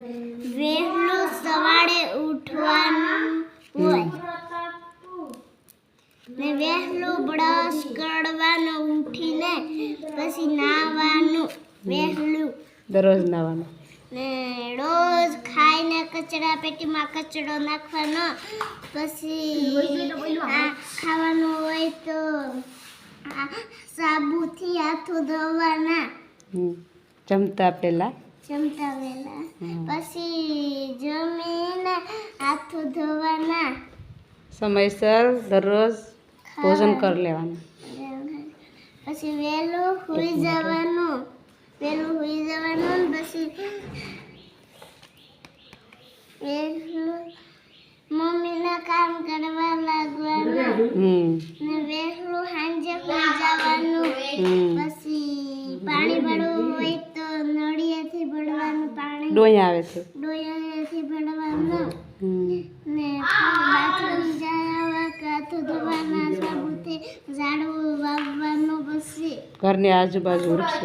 વહેલું સવારે ઉઠવાનું હોય ને વહેલું બ્રશ કરવાનું ઉઠીને પછી નાવાનું વહેલું દરરોજ નાવાનું ને રોજ ખાઈને કચરા પેટીમાં કચરો નાખવાનો પછી ખાવાનું હોય તો સાબુથી હાથો ધોવાના જમતા પહેલા પછી જમીને હાથો ધોવાના સમયસર દરરોજ ભોજન કરી લેવાનું પછી વહેલું સુઈ જવાનું પછી વહેલું મમ્મીના કામ કરવા લાગવાનું ને વહેલું સાંજે સુઈ જવાનું પછી પાણી ભરવું હોય તો નળિયાથી ભરવાનું પાણી ડોયા આવે છે ડોયાથી ભરવાનું ને બાથરૂમ જવા હાથ ધોવાના સાબુથી ઝાડવું વાવવાનું પછી ઘરની આજુબાજુ વૃક્ષ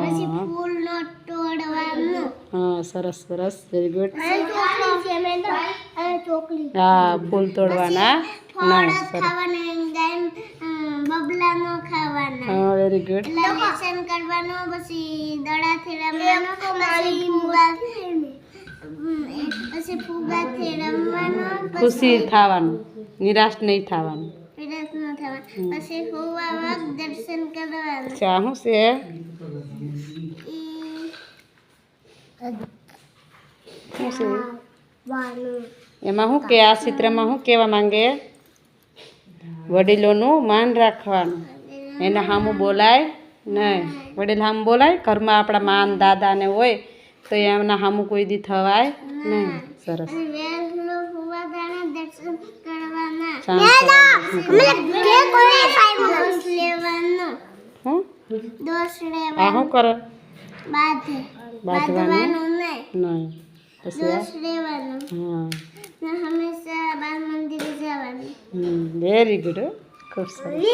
પછી ફૂલનો તોડવાનું હા સરસ સરસ વેરી ગુડ ચોકલી હા ફૂલ તોડવાના ફળ ખાવાના બબલાનો ખાવાના હા વેરી ગુડ લેસન કરવાનું પછી દડાથી રમવાનું પછી ફુગાથી રમવાનું ખુશી થવાનું નિરાશ નહીં થવાનું વિરાશ ન થવાનું પછી હોવા વખત દર્શન કરવાનું શું છે એમાં શું કે આ ચિત્રમાં શું કહેવા માંગે વડીલોનું માન રાખવાનું એને સામું બોલાય નહીં વડીલ સામું બોલાય ઘરમાં આપણા માન દાદા ને હોય તો એમના સામું કોઈ દી થવાય નહીં સરસ દર્શન કરવાના દોષ લેવાનું આ શું કરે બાંધવાનું નહીં પછી દોષ લેવાનું હા હંમેશા બાલ મંદિરે જવાનું વેરી ગુડ ખૂબ સરસ